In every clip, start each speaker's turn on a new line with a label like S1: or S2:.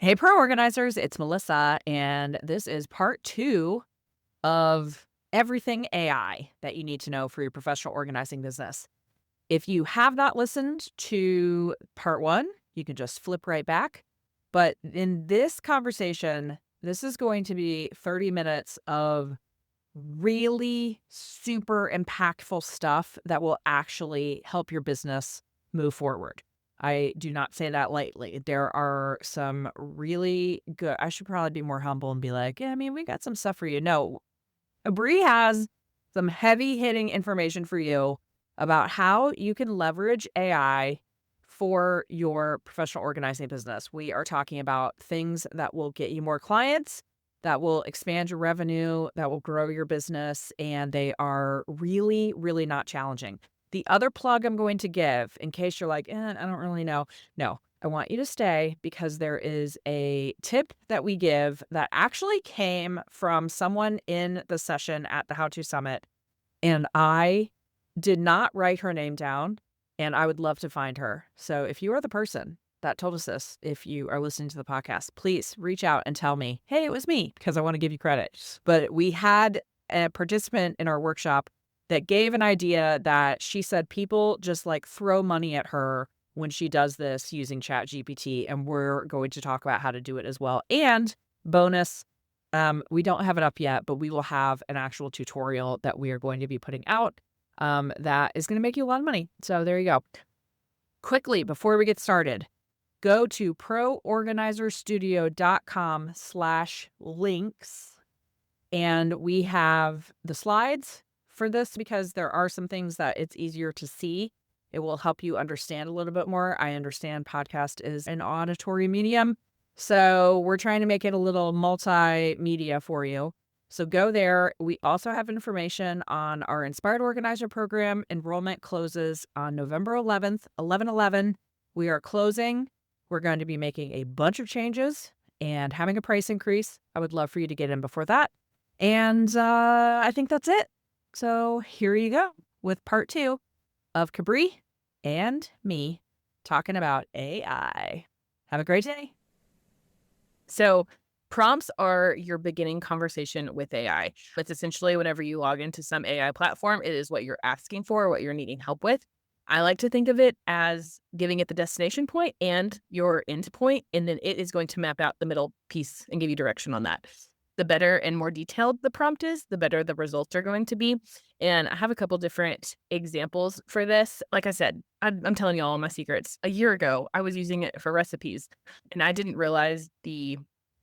S1: Hey, Pro Organizers, it's Melissa, and this is part 2 of everything AI that you need to know for your professional organizing business. If you have not listened to part 1, you can just flip right back. But in this conversation, this is going to be 30 minutes of really super impactful stuff that will actually help your business move forward. I do not say that lightly. There are some really good, I should probably be more humble and be like, yeah, I mean, we got some stuff for you. No, Bree has some heavy hitting information for you about how you can leverage AI for your professional organizing business. We are talking about things that will get you more clients, that will expand your revenue, that will grow your business, and they are really, really not challenging. The other plug I'm going to give, in case you're like, I don't really know. No, I want you to stay because there is a tip that we give that actually came from someone in the session at the How To Summit. And I did not write her name down, and I would love to find her. So if you are the person that told us this, if you are listening to the podcast, please reach out and tell me, hey, it was me, because I want to give you credit. But we had a participant in our workshop that gave an idea that she said people just like throw money at her when she does this using ChatGPT, and we're going to talk about how to do it as well. And bonus, we don't have it up yet, but we will have an actual tutorial that we are going to be putting out that is going to make you a lot of money. So there you go. Quickly, before we get started, go to proorganizerstudio.com/links. And we have the slides for this because there are some things that it's easier to see. It will help you understand a little bit more. I understand podcast is an auditory medium, so we're trying to make it a little multimedia for you. So go there. We also have information on our Inspired Organizer program. Enrollment closes on November 11th, 11/11. We are closing. We're going to be making a bunch of changes and having a price increase. I would love for you to get in before that. And I think that's it. So here you go with part 2 of Cabri and me talking about AI. Have a great day. So prompts are your beginning conversation with AI. It's essentially whenever you log into some AI platform, it is what you're asking for, what you're needing help with. I like to think of it as giving it the destination point and your end point, and then it is going to map out the middle piece and give you direction on that. The better and more detailed the prompt is, the better the results are going to be. And I have a couple different examples for this. Like I said, I'm telling you all my secrets. A year ago, I was using it for recipes, and I didn't realize the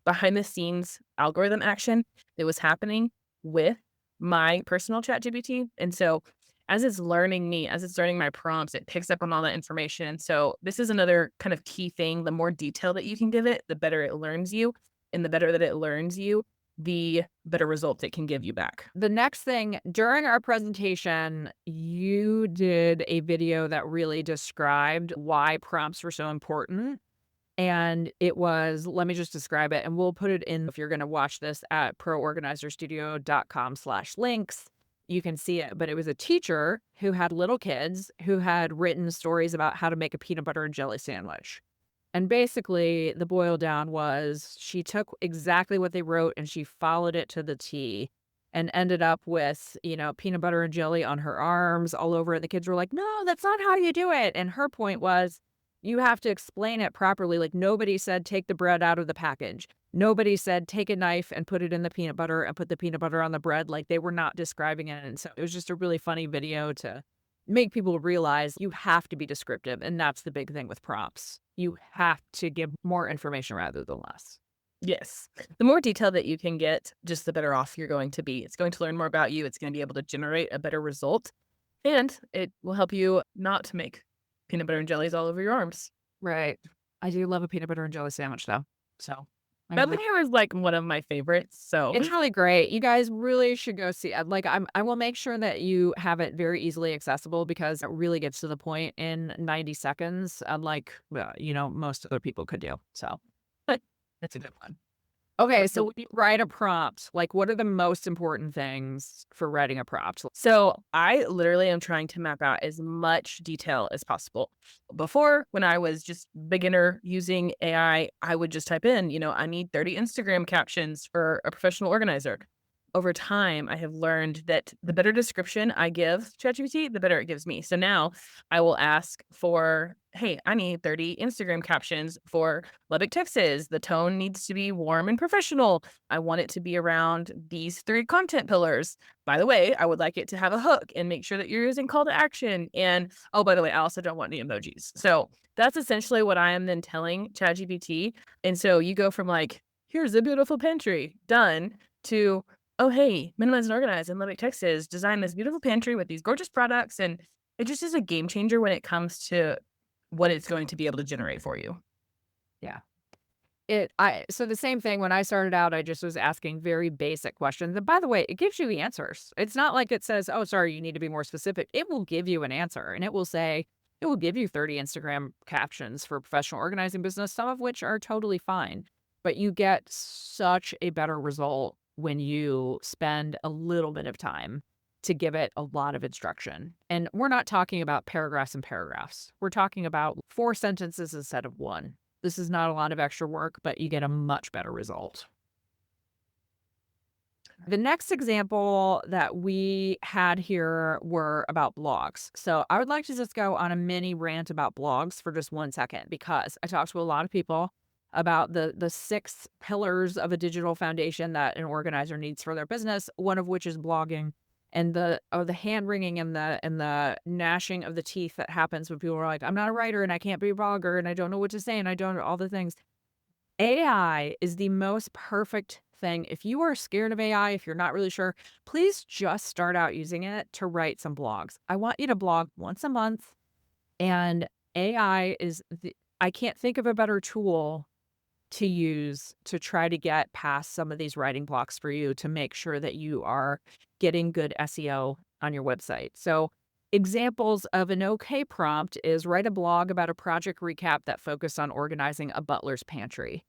S1: behind the scenes algorithm action that was happening with my personal ChatGPT. And so as it's learning me, as it's learning my prompts, it picks up on all that information. So this is another kind of key thing. The more detail that you can give it, the better it learns you. And the better that it learns you, the better results it can give you back. The next thing, during our presentation, you did a video that really described why prompts were so important. And it was, let me just describe it, and we'll put it in if you're going to watch this at proorganizerstudio.com/links. You can see it, but it was a teacher who had little kids who had written stories about how to make a peanut butter and jelly sandwich. And basically, the boil down was she took exactly what they wrote and she followed it to the T and ended up with, peanut butter and jelly on her arms all over it. The kids were like, no, that's not how you do it. And her point was, you have to explain it properly. Like nobody said, take the bread out of the package. Nobody said, take a knife and put it in the peanut butter and put the peanut butter on the bread. Like they were not describing it. And so it was just a really funny video to make people realize you have to be descriptive. And that's the big thing with prompts. You have to give more information rather than less. Yes. The more detail that you can get, just the better off you're going to be. It's going to learn more about you. It's going to be able to generate a better result. And it will help you not to make peanut butter and jellies all over your arms. Right. I do love a peanut butter and jelly sandwich, though. So that video is like one of my favorites. So it's really great. You guys really should go see it. Like I will make sure that you have it very easily accessible because it really gets to the point in 90 seconds, unlike most other people could do. So it's a good one. Okay, so when you write a prompt, like, what are the most important things for writing a prompt?
S2: So I literally am trying to map out as much detail as possible. Before, when I was just beginner using AI, I would just type in, I need 30 Instagram captions for a professional organizer. Over time, I have learned that the better description I give ChatGPT, the better it gives me. So now I will ask for, hey, I need 30 Instagram captions for Lubbock, Texas. The tone needs to be warm and professional. I want it to be around these three content pillars. By the way, I would like it to have a hook and make sure that you're using call to action. And oh, by the way, I also don't want any emojis. So that's essentially what I am then telling ChatGPT. And so you go from like, here's a beautiful pantry, done, to, oh, hey, minimize and organize in Lubbock, Texas, design this beautiful pantry with these gorgeous products. And it just is a game changer when it comes to what it's going to be able to generate for you.
S1: Yeah. So the same thing when I started out, I just was asking very basic questions. And by the way, it gives you answers. It's not like it says, "Oh, sorry, you need to be more specific." It will give you an answer and it will give you 30 Instagram captions for professional organizing business, some of which are totally fine. But you get such a better result when you spend a little bit of time to give it a lot of instruction. And we're not talking about paragraphs and paragraphs. We're talking about 4 sentences instead of one. This is not a lot of extra work, but you get a much better result. The next example that we had here were about blogs. So I would like to just go on a mini rant about blogs for just 1 second because I talked to a lot of people about the 6 pillars of a digital foundation that an organizer needs for their business, one of which is blogging. And the hand wringing and the gnashing of the teeth that happens when people are like, I'm not a writer and I can't be a blogger and I don't know what to say and I don't know all the things. AI is the most perfect thing. If you are scared of AI, if you're not really sure, please just start out using it to write some blogs. I want you to blog once a month, and AI is I can't think of a better tool to use to try to get past some of these writing blocks for you to make sure that you are getting good SEO on your website. So, examples of an okay prompt is write a blog about a project recap that focused on organizing a butler's pantry.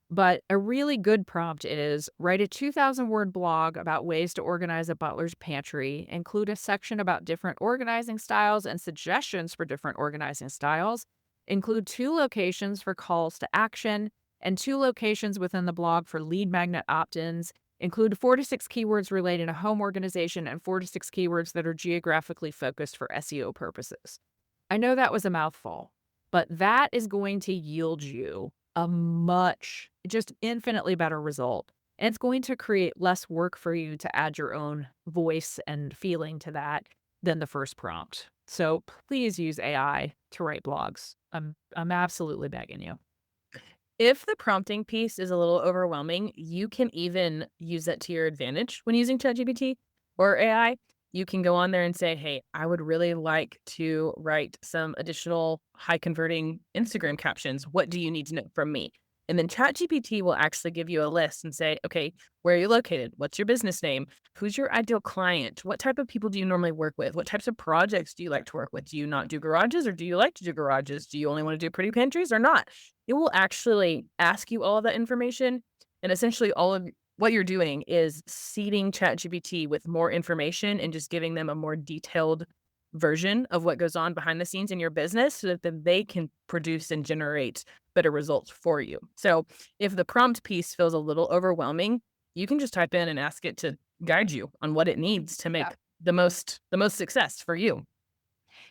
S1: But a really good prompt is write a 2,000-word blog about ways to organize a butler's pantry, include a section about different organizing styles and suggestions for different organizing styles, include 2 locations for calls to action, and 2 locations within the blog for lead magnet opt ins. Include 4 to 6 keywords related to home organization and 4 to 6 keywords that are geographically focused for SEO purposes. I know that was a mouthful, but that is going to yield you a much, just infinitely better result. And it's going to create less work for you to add your own voice and feeling to that than the first prompt. So please use AI to write blogs. I'm absolutely begging you.
S2: If the prompting piece is a little overwhelming, you can even use that to your advantage when using ChatGPT or AI. You can go on there and say, hey, I would really like to write some additional high converting Instagram captions. What do you need to know from me? And then ChatGPT will actually give you a list and say, okay, where are you located? What's your business name? Who's your ideal client? What type of people do you normally work with? What types of projects do you like to work with? Do you not do garages or do you like to do garages? Do you only want to do pretty pantries or not? It will actually ask you all of that information, and essentially all of what you're doing is seeding ChatGPT with more information and just giving them a more detailed version of what goes on behind the scenes in your business so that then they can produce and generate better results for you. So, if the prompt piece feels a little overwhelming, you can just type in and ask it to guide you on what it needs to
S1: Yeah.
S2: make the most success for you.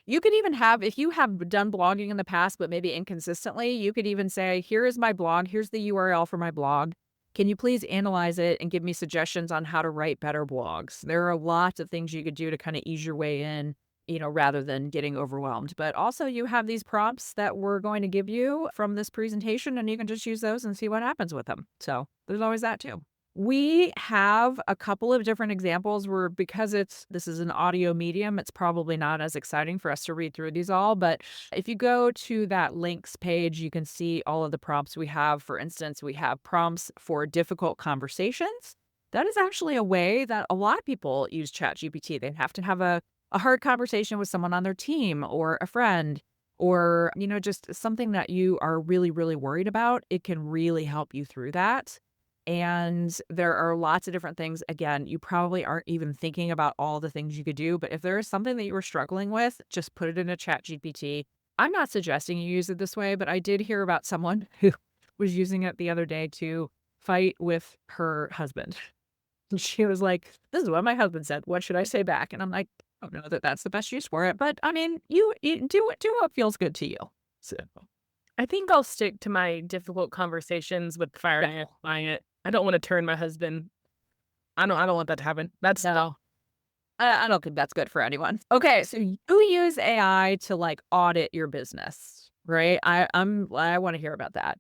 S1: You could even have, if you have done blogging in the past, but maybe inconsistently, you could even say, here is my blog. Here's the URL for my blog. Can you please analyze it and give me suggestions on how to write better blogs? There are lots of things you could do to kind of ease your way in, rather than getting overwhelmed. But also, you have these prompts that we're going to give you from this presentation, and you can just use those and see what happens with them. So there's always that too. We have a couple of different examples where because this is an audio medium, it's probably not as exciting for us to read through these all, but if you go to that links page, you can see all of the prompts we have. For instance, we have prompts for difficult conversations. That is actually a way that a lot of people use ChatGPT. They have to have a hard conversation with someone on their team or a friend or, just something that you are really, really worried about. It can really help you through that. And there are lots of different things. Again, you probably aren't even thinking about all the things you could do, but if there is something that you were struggling with, just put it in a chat GPT. I'm not suggesting you use it this way, but I did hear about someone who was using it the other day to fight with her husband. And she was like, "This is what my husband said. What should I say back?" And I'm like, "I don't know that that's the best use for it, but I mean, you do what feels good to you." So,
S2: I think I'll stick to my difficult conversations with fire
S1: yeah,
S2: and client. I don't wanna turn my husband. I don't want that to happen. That's
S1: no. I don't think that's good for anyone. Okay, so you use AI to, like, audit your business, right? I wanna hear about that.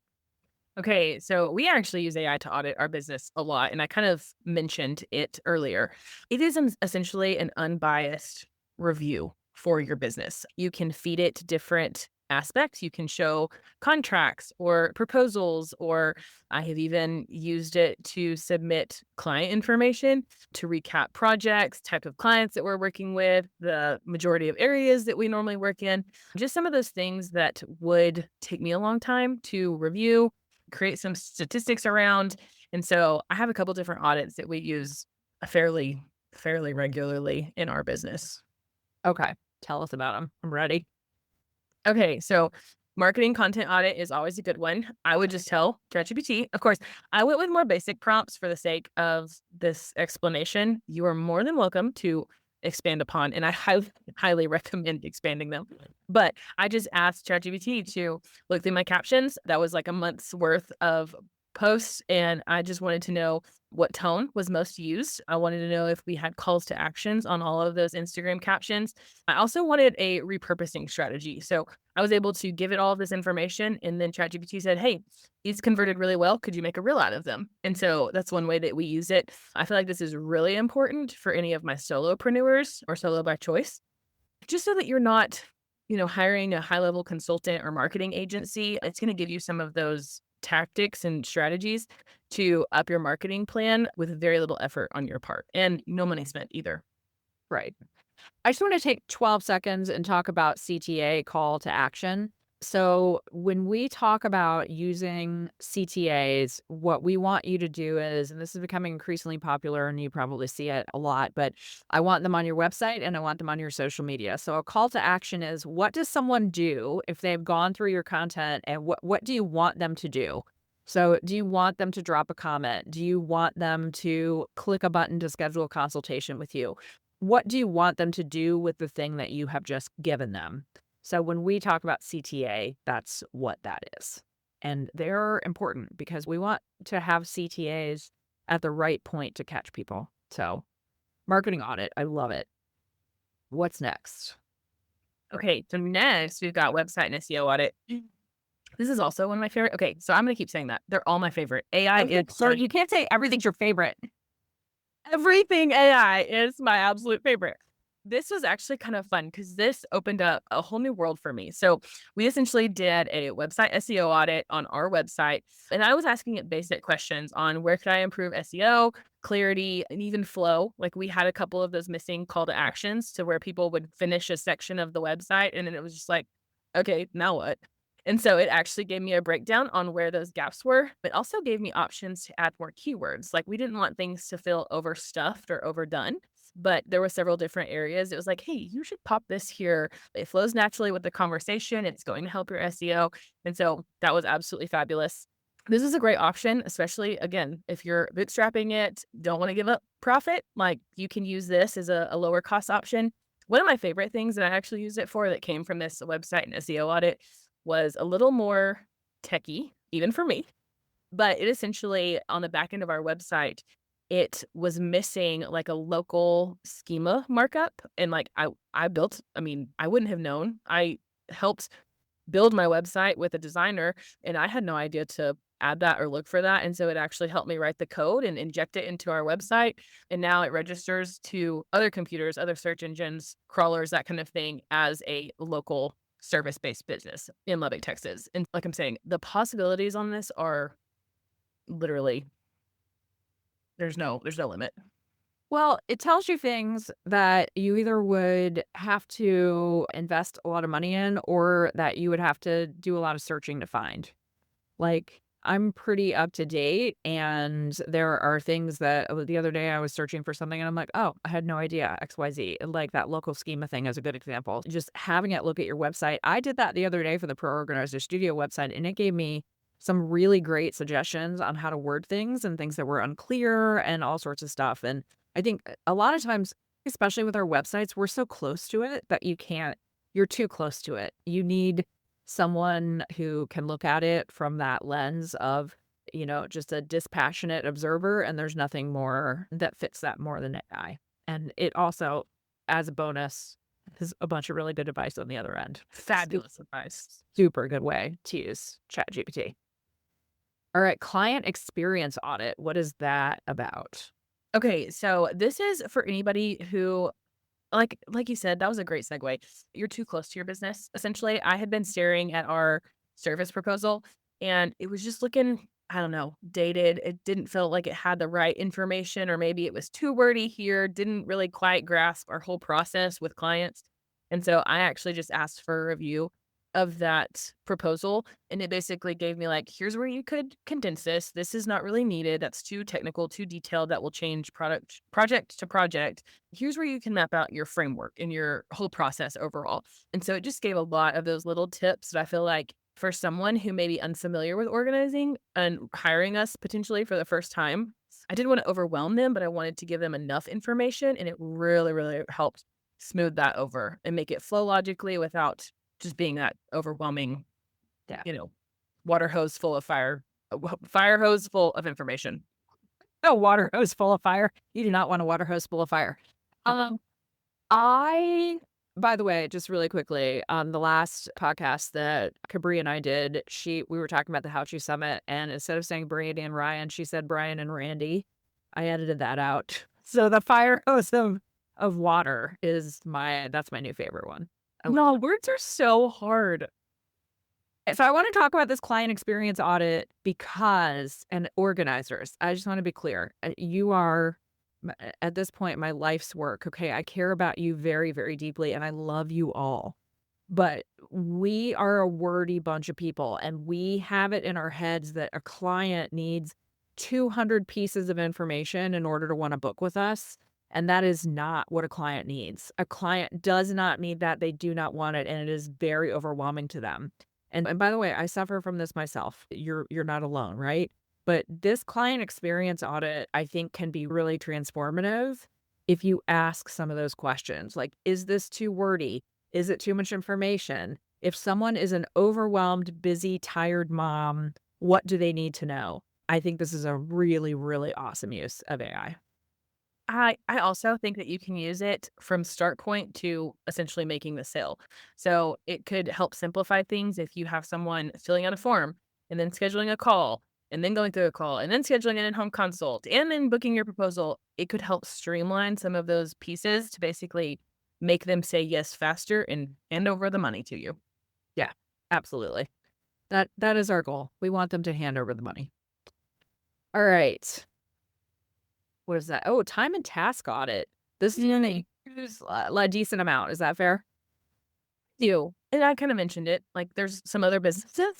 S2: Okay, so we actually use AI to audit our business a lot, and I kind of mentioned it earlier. It is essentially an unbiased review for your business. You can feed it different aspects. You can show contracts or proposals, or I have even used it to submit client information to recap projects, type of clients that we're working with, the majority of areas that we normally work in, just some of those things that would take me a long time to review, create some statistics around. And so I have a couple different audits that we use fairly regularly in our business.
S1: Okay, tell us about them. 'Em. I'm ready.
S2: Okay, so marketing content audit is always a good one. I would just tell ChatGPT. Of course, I went with more basic prompts for the sake of this explanation. You are more than welcome to expand upon, and I highly recommend expanding them. But I just asked ChatGPT to look through my captions. That was like a month's worth of posts, and I just wanted to know what tone was most used. I wanted to know if we had calls to actions on all of those Instagram captions. I also wanted a repurposing strategy. So I was able to give it all of this information, and then ChatGPT said, "Hey, these converted really well. Could you make a reel out of them?" And so that's one way that we use it. I feel like this is really important for any of my solopreneurs or solo by choice, just so that you're not, hiring a high level consultant or marketing agency. It's going to give you some of those tactics and strategies to up your marketing plan with very little effort on your part and no money spent either.
S1: Right. I just want to take 12 seconds and talk about CTA, call to action. So, when we talk about using CTAs, what we want you to do is, and this is becoming increasingly popular and you probably see it a lot, but I want them on your website and I want them on your social media. So, a call to action is, what does someone do if they've gone through your content, and what do you want them to do? So, do you want them to drop a comment? Do you want them to click a button to schedule a consultation with you? What do you want them to do with the thing that you have just given them? So when we talk about CTA, that's what that is. And they're important because we want to have CTAs at the right point to catch people. So marketing audit, I love it. What's next?
S2: Okay, so next we've got website and SEO audit. This is also one of my favorite. Okay, so I'm gonna keep saying that. They're all my favorite. AI
S1: Okay,
S2: is
S1: so you can't say everything's your favorite.
S2: everything AI is my absolute favorite. This was actually kind of fun because this opened up a whole new world for me. So we essentially did a website SEO audit on our website, and I was asking it basic questions on where could I improve SEO, clarity, and even flow. Like we had a couple of those missing call to actions to where people would finish a section of the website, and then it was just like, okay, now what? And so it actually gave me a breakdown on where those gaps were, but also gave me options to add more keywords. Like we didn't want things to feel overstuffed or overdone, but there were several different areas. It was like, hey, you should pop this here. It flows naturally with the conversation. It's going to help your SEO. And so that was absolutely fabulous. This is a great option, especially again, if you're bootstrapping it, don't want to give up profit, like you can use this as a lower cost option. One of my favorite things that I actually used it for that came from this website and SEO audit was a little more techy, even for me. But it essentially, on the back end of our website, it was missing like a local schema markup. And like I built, I mean, I wouldn't have known. I helped build my website with a designer, and I had no idea to add that or look for that. And so it actually helped me write the code and inject it into our website. And now it registers to other computers, other search engines, crawlers, that kind of thing, as a local service-based business in Lubbock, Texas. And like I'm saying, the possibilities on this are literally there's no limit.
S1: Well, it tells you things that you either would have to invest a lot of money in or that you would have to do a lot of searching to find. Like, I'm pretty up to date, and there are things that the other day I was searching for something and I'm like, "Oh, I had no idea XYZ." Like that local schema thing is a good example. Just having it look at your website. I did that the other day for the Pro Organizer Studio website, and it gave me some really great suggestions on how to word things and things that were unclear and all sorts of stuff. And I think a lot of times, especially with our websites, we're so close to it that you're too close to it. You need someone who can look at it from that lens of, just a dispassionate observer, and there's nothing more that fits that more than AI. And it also, as a bonus, has a bunch of really good advice on the other end.
S2: Fabulous advice.
S1: Super good way to use ChatGPT. All right, client experience audit. What is that about?
S2: Okay, so this is for anybody who like you said, that was a great segue. You're too close to your business. Essentially, I had been staring at our service proposal and it was just looking, I don't know, dated. It didn't feel like it had the right information, or maybe it was too wordy here, didn't really quite grasp our whole process with clients. And so I actually just asked for a review of that proposal. And it basically gave me like, here's where you could condense this. This is not really needed. That's too technical, too detailed. That will change project to project. Here's where you can map out your framework and your whole process overall. And so it just gave a lot of those little tips that I feel like for someone who may be unfamiliar with organizing and hiring us potentially for the first time, I didn't want to overwhelm them, but I wanted to give them enough information. And it really, really helped smooth that over and make it flow logically without just being that overwhelming,
S1: Yeah.
S2: you know, water hose full of fire hose full of information.
S1: A water hose full of fire. You do not want a water hose full of fire. Um, I by the way, just really quickly, on the last podcast that Cabri and I did, we were talking about the How To Summit, and instead of saying Brady and Ryan, she said Brian and Randy. I edited that out. So the fire hose of water is that's my new favorite one.
S2: No, words are so hard.
S1: So I want to talk about this client experience audit because and organizers, I just want to be clear. You are at this point my life's work. Okay, I care about you very, very deeply and I love you all. But we are a wordy bunch of people and we have it in our heads that a client needs 200 pieces of information in order to want to book with us. And that is not what a client needs. A client does not need that. They do not want it. And it is very overwhelming to them. And by the way, I suffer from this myself. You're not alone, right? But this client experience audit, I think, can be really transformative if you ask some of those questions. Like, is this too wordy? Is it too much information? If someone is an overwhelmed, busy, tired mom, what do they need to know? I think this is a really, really awesome use of AI.
S2: I also think that you can use it from start point to essentially making the sale. So it could help simplify things if you have someone filling out a form and then scheduling a call and then going through a call and then scheduling an in-home consult and then booking your proposal. It could help streamline some of those pieces to basically make them say yes faster and hand over the money to you.
S1: Yeah, absolutely. That is our goal. We want them to hand over the money. All right. What is that? Oh, time and task audit. This is a decent amount. Is that fair?
S2: You and I kind of mentioned it. Like there's some other businesses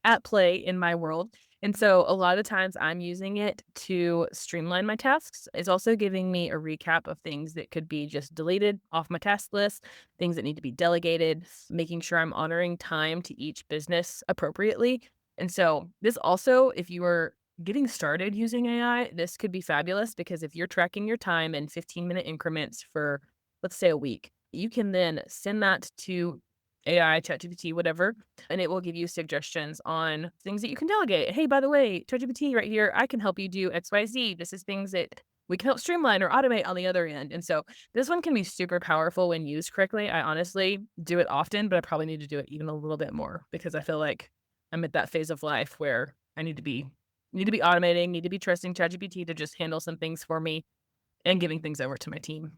S2: at play in my world. And so a lot of times I'm using it to streamline my tasks. It's also giving me a recap of things that could be just deleted off my task list, things that need to be delegated, making sure I'm honoring time to each business appropriately. And so this also, if you are getting started using AI, this could be fabulous because if you're tracking your time in 15-minute increments for, let's say, a week, you can then send that to AI, ChatGPT, whatever, and it will give you suggestions on things that you can delegate. Hey, by the way, ChatGPT right here, I can help you do XYZ. This is things that we can help streamline or automate on the other end. And so this one can be super powerful when used correctly. I honestly do it often, but I probably need to do it even a little bit more because I feel like I'm at that phase of life where I need to be automating, need to be trusting ChatGPT to just handle some things for me and giving things over to my team.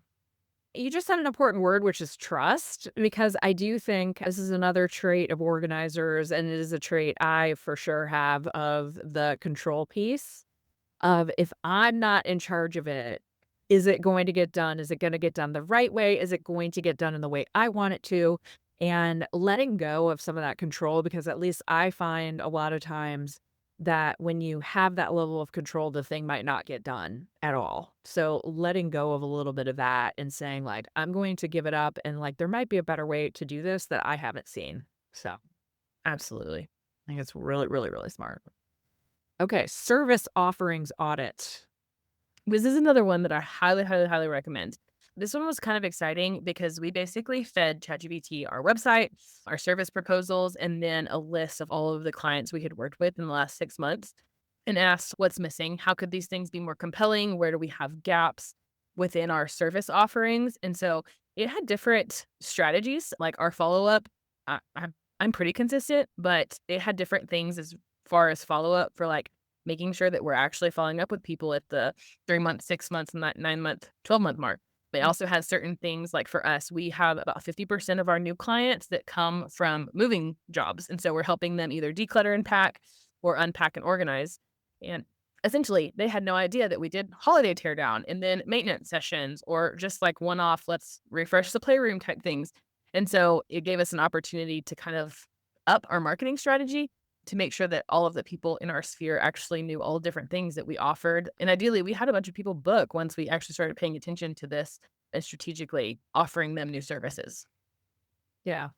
S1: You just said an important word, which is trust, because I do think this is another trait of organizers, and it is a trait I for sure have of the control piece of if I'm not in charge of it, is it going to get done? Is it going to get done the right way? Is it going to get done in the way I want it to? And letting go of some of that control, because at least I find a lot of times that when you have that level of control, the thing might not get done at all. So letting go of a little bit of that and saying like, I'm going to give it up and like there might be a better way to do this that I haven't seen. So I
S2: Absolutely.
S1: think it's really, really, really smart. Okay, service offerings audit.
S2: This is another one that I highly, highly, highly recommend. This one was kind of exciting because we basically fed ChatGPT our website, our service proposals, and then a list of all of the clients we had worked with in the last 6 months and asked what's missing. How could these things be more compelling? Where do we have gaps within our service offerings? And so it had different strategies, like our follow up. I'm pretty consistent, but it had different things as far as follow up for like making sure that we're actually following up with people at the 3 months, 6 months, and that 9 month, 12-month mark. They also had certain things like for us, we have about 50% of our new clients that come from moving jobs. And so we're helping them either declutter and pack or unpack and organize. And essentially, they had no idea that we did holiday teardown and then maintenance sessions or just like one off, let's refresh the playroom type things. And so it gave us an opportunity to kind of up our marketing strategy to make sure that all of the people in our sphere actually knew all different things that we offered. And ideally, we had a bunch of people book once we actually started paying attention to this and strategically offering them new services.
S1: Yeah.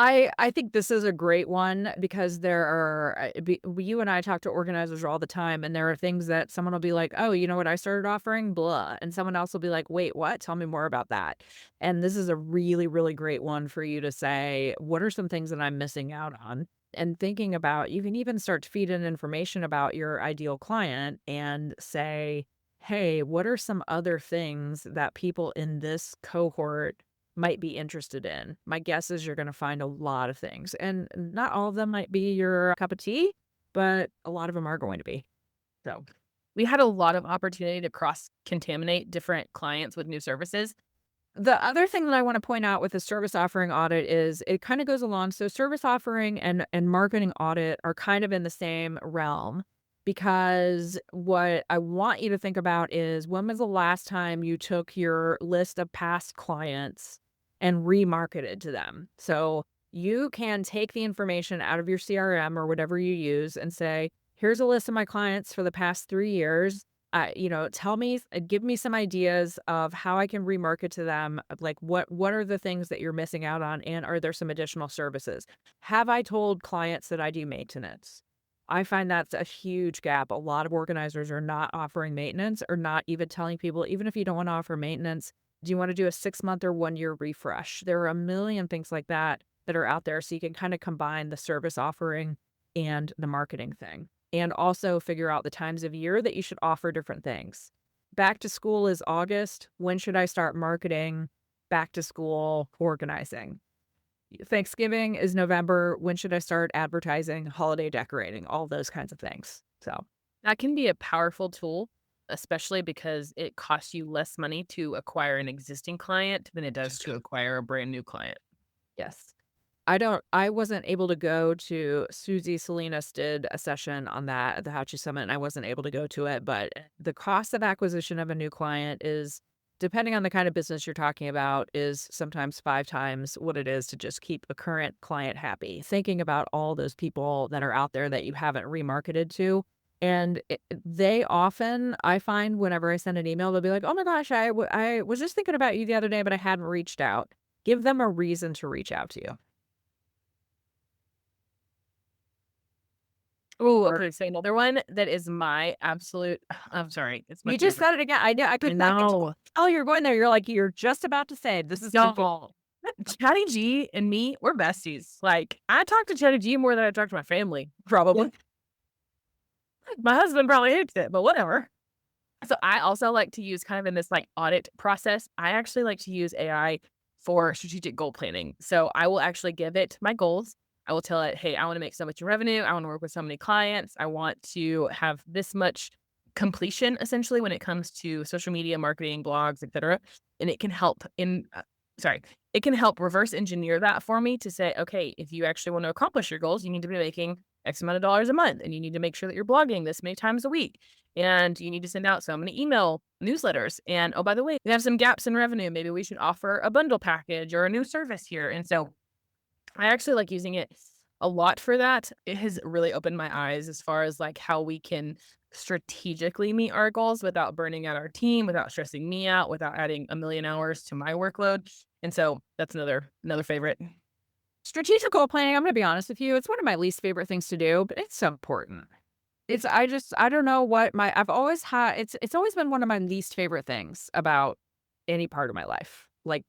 S1: I think this is a great one because there are you and I talk to organizers all the time, and there are things that someone will be like, "Oh, you know what I started offering? Blah," and someone else will be like, "Wait, what? Tell me more about that." And this is a really, really great one for you to say, "What are some things that I'm missing out on?" And thinking about, you can even start to feed in information about your ideal client and say, "Hey, what are some other things that people in this cohort might be interested in?" My guess is you're gonna find a lot of things, and not all of them might be your cup of tea, but a lot of them are going to be. So,
S2: We had a lot of opportunity to cross contaminate different clients with new services.
S1: the other thing that I wanna point out with the service offering audit is it kinda goes along, so service offering and marketing audit are kind of in the same realm, because what I want you to think about is when was the last time you took your list of past clients and remarketed to them? So you can take the information out of your CRM or whatever you use and say, here's a list of my clients for the past 3 years. Tell me, give me some ideas of how I can remarket to them. Like, what are the things that you're missing out on, and are there some additional services? Have I told clients that I do maintenance? I find that's a huge gap. A lot of organizers are not offering maintenance or not even telling people, even if you don't want to offer maintenance, do you want to do a 6 month or 1 year refresh? There are a million things like that that are out there. So you can kind of combine the service offering and the marketing thing, and also figure out the times of year that you should offer different things. Back to school is August. When should I start marketing back to school organizing? Thanksgiving is November. When should I start advertising holiday decorating? All those kinds of things. So,
S2: That can be a powerful tool, especially because it costs you less money to acquire an existing client than it does to acquire a brand new client.
S1: yes. I wasn't able to go to Susie Salinas did a session on that at the How To Summit, and I wasn't able to go to it, but the cost of acquisition of a new client is, depending on the kind of business you're talking about, is sometimes 5 times what it is to just keep a current client happy. Thinking about all those people that are out there that you haven't remarketed to, and they often, I find whenever I send an email, they'll be like, "Oh my gosh, I was just thinking about you the other day, but I hadn't reached out." Give them a reason to reach out to you.
S2: Oh, okay, so another one that is my absolute I'm sorry, it's my
S1: You just
S2: favorite.
S1: said it again. I know. I
S2: I
S1: could I could
S2: know.
S1: tell you're going there. You're like, you're just about to say, "This is my
S2: Y'all, Chatty G and me, we're besties. Like, I talk to Chatty G more than I talk to my family,
S1: yeah."
S2: probably. My husband probably hates it, but whatever. So I also like to use kind of in this like audit process, I actually like to use AI for strategic goal planning. So I will actually give it my goals. I will tell it, hey, I want to make so much in revenue. I want to work with so many clients. I want to have this much completion essentially when it comes to social media marketing, blogs, etc. And it can help sorry, it can help reverse engineer that for me to say, okay, if you actually want to accomplish your goals, you need to be making X amount of dollars a month and you need to make sure that you're blogging this many times a week and you need to send out so many email newsletters. And oh, by the way, we have some gaps in revenue. Maybe we should offer a bundle package or a new service here. And so I actually like using it a lot for that. It has really opened my eyes as far as like how we can strategically meet our goals without burning out our team, without stressing me out, without adding a million hours to my workload. And so that's another favorite.
S1: Strategic goal planning, I'm gonna be honest with you, it's one of my least favorite things to do, but it's so important. I don't know what my I've always had it's always been one of my least favorite things about any part of my life, like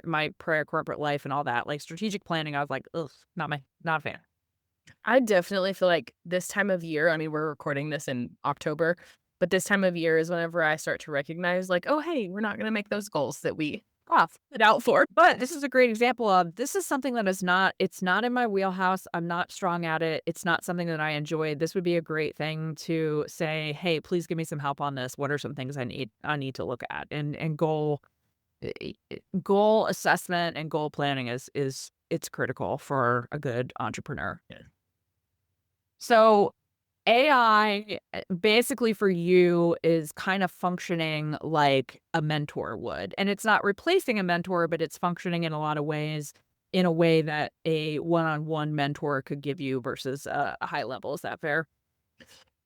S1: my prior corporate life and all that. Like strategic planning, I was like, ugh, not a fan.
S2: I definitely feel like this time of year, I mean, we're recording this in October, but this time of year is whenever I start to recognize, like, oh, hey, we're not going to make those goals that we set out for.
S1: But this is a great example of this is something that is not it's not in my wheelhouse. I'm not strong at it. It's not something that I enjoy. This would be a great thing to say, "Hey, please give me some help on this. What are some things I need to look at?" And goal assessment and goal planning is it's critical for a good entrepreneur.
S2: Yeah.
S1: So AI, basically for you is kind of functioning like a mentor would, and it's not replacing a mentor, but it's functioning in a lot of ways in a way that a one-on-one mentor could give you versus a high level. Is that fair?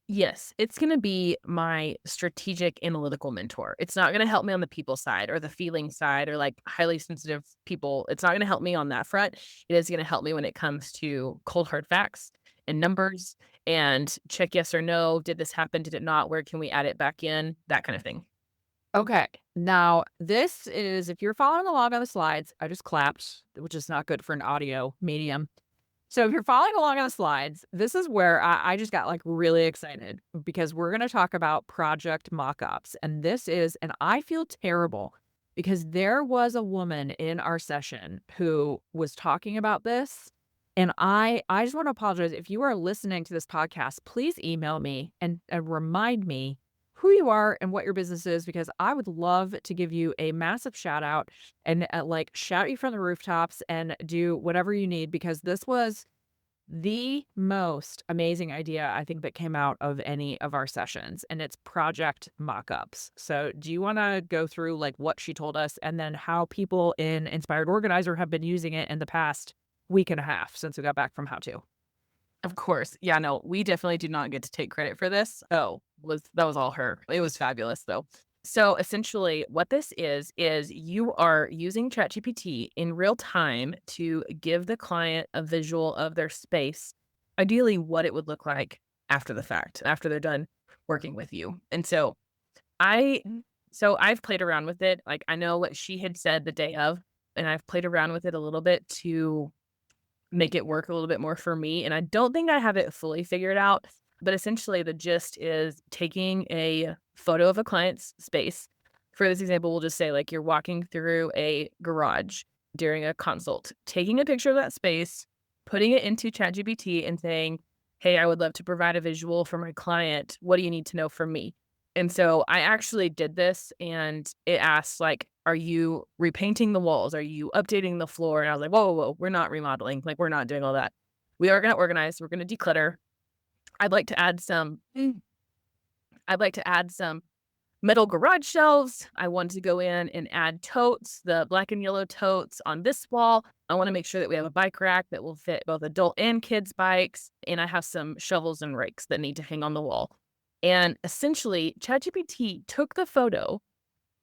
S2: Yes, it's going to be my strategic analytical mentor. It's not going to help me on the people side or the feeling side or like highly sensitive people. It's not going to help me on that front. It is going to help me when it comes to cold hard facts and numbers and check yes or no. Did this happen? Did it not? Where can we add it back in? That kind of thing.
S1: Okay. Now, this is if you're following along on the slides, I just clapped, which is not good for an audio medium. So if you're following along on the slides, this is where I just got like really excited because we're going to talk about project mockups. And I feel terrible because there was a woman in our session who was talking about this. And I just want to apologize. If you are listening to this podcast, please email me and remind me who you are and what your business is, because I would love to give you a massive shout out and like shout you from the rooftops and do whatever you need, because this was the most amazing idea I think that came out of any of our sessions, and it's project mockups. So do you want to go through like what she told us and then how people in Inspired Organizer have been using it in the past week and a half since we got back from how to?
S2: Of course. Yeah, no, we definitely do not get to take credit for this. Oh, was that was all her. It was fabulous though. So essentially what this is you are using ChatGPT in real time to give the client a visual of their space, ideally what it would look like after the fact, after they're done working with you. And I so I've played around with it. Like I know what she had said the day of, and I've played around with it a little bit to make it work a little bit more for me, and I don't think I have it fully figured out, but essentially the gist is taking a photo of a client's space. For this example, we'll just say like you're walking through a garage during a consult, taking a picture of that space, putting it into ChatGPT and saying, "Hey, I would love to provide a visual for my client. What do you need to know from me?" And so I actually did this and it asked like, "Are you repainting the walls? Are you updating the floor?" And I was like, "Whoa, whoa, whoa, we're not remodeling. Like we're not doing all that. We are going to organize. We're going to declutter. I'd like to add some I'd like to add some metal garage shelves. I want to go in and add totes, the black and yellow totes on this wall. I want to make sure that we have a bike rack that will fit both adult and kids bikes, and I have some shovels and rakes that need to hang on the wall." And essentially, ChatGPT took the photo,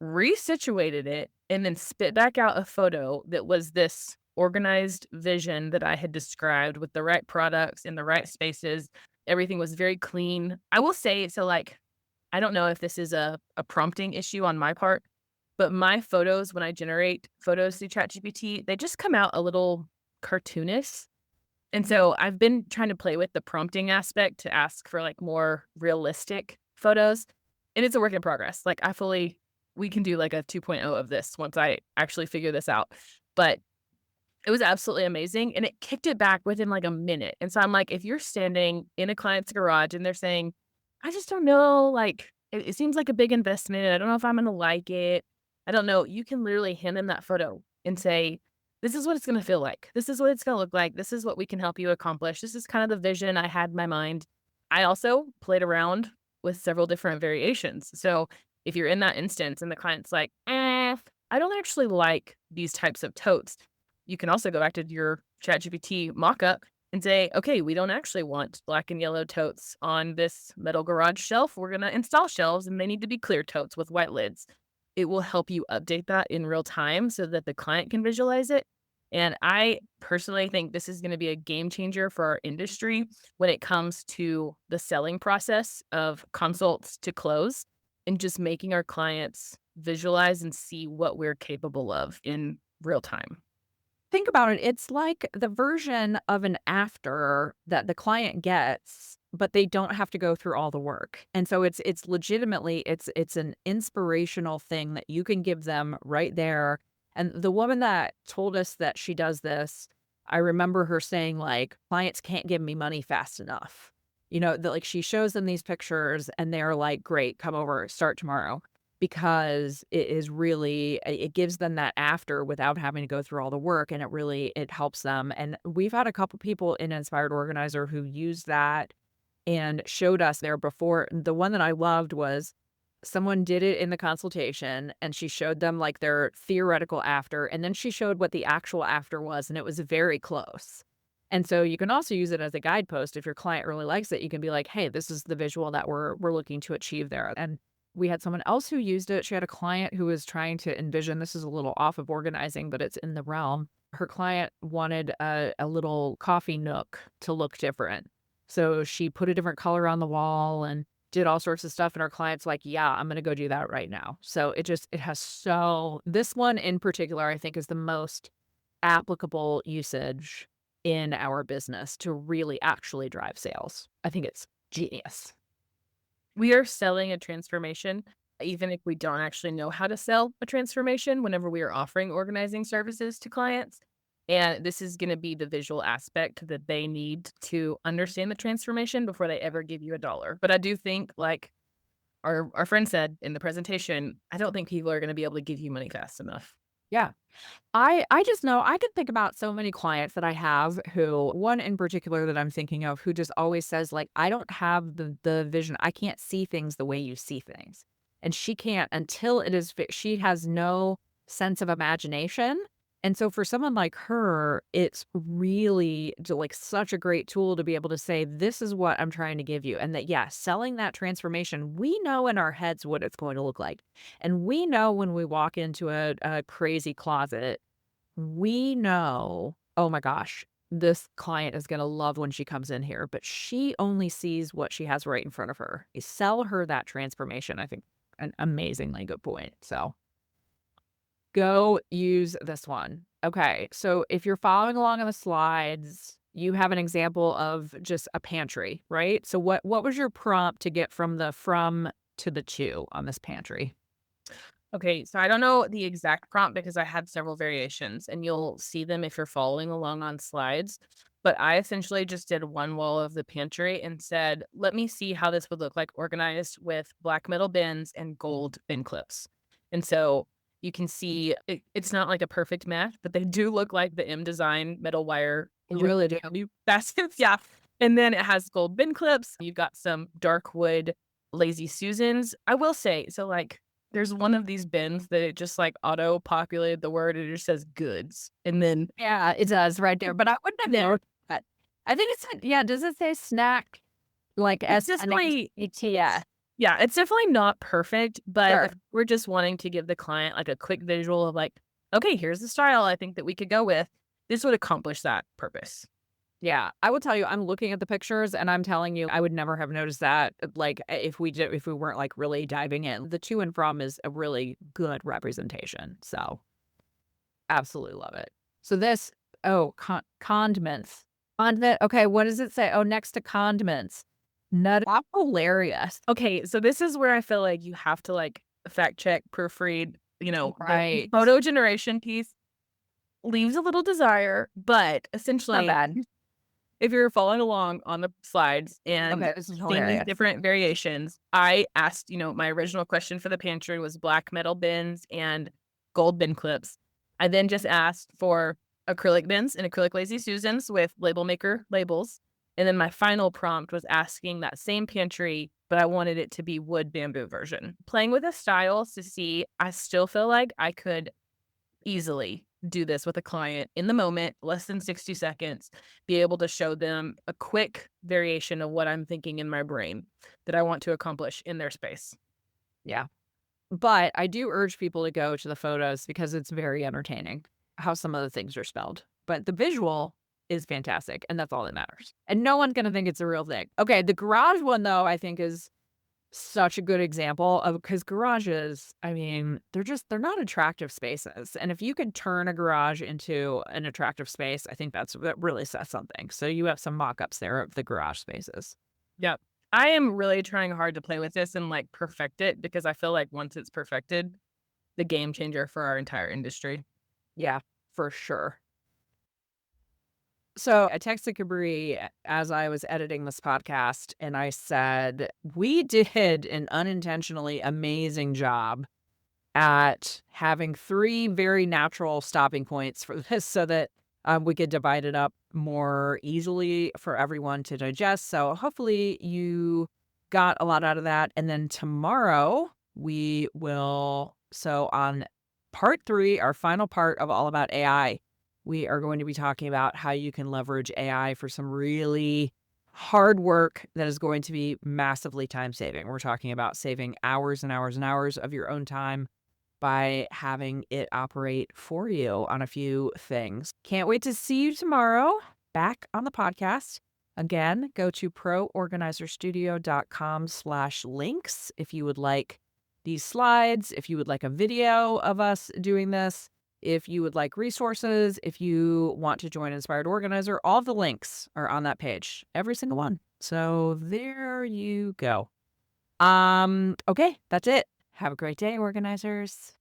S2: resituated it, and then spit back out a photo that was this organized vision that I had described with the right products in the right spaces. Everything was very clean. I will say, so like, I don't know if this is a prompting issue on my part, but my photos, when I generate photos through ChatGPT, they just come out a little cartoonish. And so I've been trying to play with the prompting aspect to ask for like more realistic photos. And it's a work in progress. Like we can do like a 2.0 of this once I actually figure this out. But it was absolutely amazing. And it kicked it back within like a minute. And so I'm like, if you're standing in a client's garage and they're saying, "I just don't know, like it seems like a big investment. I don't know if I'm going to like it. I don't know." You can literally hand them that photo and say, "This is what it's going to feel like. This is what it's going to look like. This is what we can help you accomplish. This is kind of the vision I had in my mind." I also played around with several different variations. So if you're in that instance and the client's like, I don't actually like these types of totes," you can also go back to your ChatGPT mockup and say, okay, we don't actually want black and yellow totes on this metal garage shelf. We're going to install shelves and they need to be clear totes with white lids. It will help you update that in real time so that the client can visualize it. And I personally think this is going to be a game changer for our industry when it comes to the selling process of consults to close and just making our clients visualize and see what we're capable of in real time.
S1: Think about it, it's like the version of an after that the client gets, but they don't have to go through all the work. And so it's legitimately it's an inspirational thing that you can give them right there. And the woman that told us that she does this, I remember her saying like, "Clients can't give me money fast enough." You know, that like she shows them these pictures and they're like, "Great, come over, start tomorrow." Because it is really it gives them that after without having to go through all the work, and it helps them, and we've had a couple people in Inspired Organizer who used that and showed us their before. The one that I loved was someone did it in the consultation, and she showed them, like, their theoretical after, and then she showed what the actual after was, and it was very close. And so you can also use it as a guidepost if your client really likes it, you can be like, "Hey, this is the visual that we're looking to achieve there," and we had someone else who used it. She had a client who was trying to envision this is a little off of organizing, but it's in the realm. Her client wanted a little coffee nook to look different. So she put a different color on the wall and did all sorts of stuff. And our client's like, yeah, I'm going to go do that right now. So it has this one in particular, I think is the most applicable usage in our business to really actually drive sales. I think it's genius.
S2: We are selling a transformation, even if we don't actually know how to sell a transformation whenever we are offering organizing services to clients. And this is going to be the visual aspect that they need to understand the transformation before they ever give you a dollar. But I do think, like our friend said in the presentation, I don't think people are going to be able to give you money fast enough.
S1: Yeah. I just know I can think about so many clients that I have who one in particular that I'm thinking of who just always says like, "I don't have the vision. I can't see things the way you see things." And she can't until it is she has no sense of imagination. And so for someone like her, it's really like such a great tool to be able to say, "This is what I'm trying to give you." And that, yeah, selling that transformation, we know in our heads what it's going to look like. And we know when we walk into a crazy closet we know, "Oh my gosh, this client is gonna love when she comes in here," but she only sees what she has right in front of her. You sell her that transformation, I think an amazingly good point, so go use this one. Okay, so if you're following along on the slides, you have an example of just a pantry, right? So what was your prompt to get from the from to the to on this pantry?
S2: Okay, so I don't know the exact prompt because I had several variations and you'll see them if you're following along on slides. But I essentially just did one wall of the pantry and said, let me see how this would look like organized with black metal bins and gold bin clips. And so you can see it's not like a perfect match, but they do look like the M design metal wire
S1: You really do.
S2: new baskets. Yeah. And then it has gold bin clips. You've got some dark wood lazy Susans. I will say, so like there's one of these bins that it just, like, auto-populated the word, and it just says "goods," and then
S1: Yeah, it does right there, but I wouldn't have known that. I think it's yeah, does it say snack? Like
S2: it's definitely
S1: SNACT?
S2: yeah, it's definitely not perfect, but
S1: Sure.
S2: if we're just wanting to give the client, like, a quick visual of, like, "Okay, here's the style I think that we could go with," this would accomplish that purpose.
S1: Yeah, I will tell you, I'm looking at the pictures and I'm telling you, I would never have noticed that, like, if we weren't, like, really diving in. The to and from is a really good representation, so absolutely love it. So this condiments. Condiment okay, what does it say? Oh, next to condiments. Nut that's hilarious.
S2: Okay, so this is where I feel like you have to, like, fact check, proofread, the
S1: Right.
S2: photo generation piece leaves a little desire, but
S1: Not
S2: essentially
S1: bad.
S2: if you're following along on the slides and
S1: Okay, this is
S2: seeing these
S1: hilarious.
S2: different variations, I asked, my original question for the pantry was black metal bins and gold bin clips. I then just asked for acrylic bins and acrylic lazy Susans with label maker labels. And then my final prompt was asking that same pantry, but I wanted it to be wood bamboo version. Playing with the styles to see, I still feel like I could easily do this with a client in the moment, less than 60 seconds, be able to show them a quick variation of what I'm thinking in my brain that I want to accomplish in their space.
S1: Yeah. But I do urge people to go to the photos because it's very entertaining how some of the things are spelled. But the visual is fantastic, and that's all that matters. And no one's gonna think it's a real thing. Okay, the garage one, though, I think is such a good example of because garages, I mean, they're not attractive spaces, and if you can turn a garage into an attractive space, I think that really says something. So you have some mock-ups there of the garage spaces.
S2: Yep. I am really trying hard to play with this and like perfect it because I feel like once it's perfected, the game changer for our entire industry.
S1: Yeah, for sure. So I texted Cabri as I was editing this podcast, and I said, "We did an unintentionally amazing job at having 3 very natural stopping points for this so that, we could divide it up more easily for everyone to digest, so hopefully you got a lot out of that, and then tomorrow, we will on part 3, our final part of All About AI, we are going to be talking about how you can leverage AI for some really hard work that is going to be massively time saving. We're talking about saving hours and hours and hours of your own time by having it operate for you on a few things. Can't wait to see you tomorrow back on the podcast. Again, go to proorganizerstudio.com/links if you would like these slides, if you would like a video of us doing this, if you would like resources, if you want to join Inspired Organizer, all the links are on that page, every single one. So there you go. Okay, that's it. Have a great day, organizers.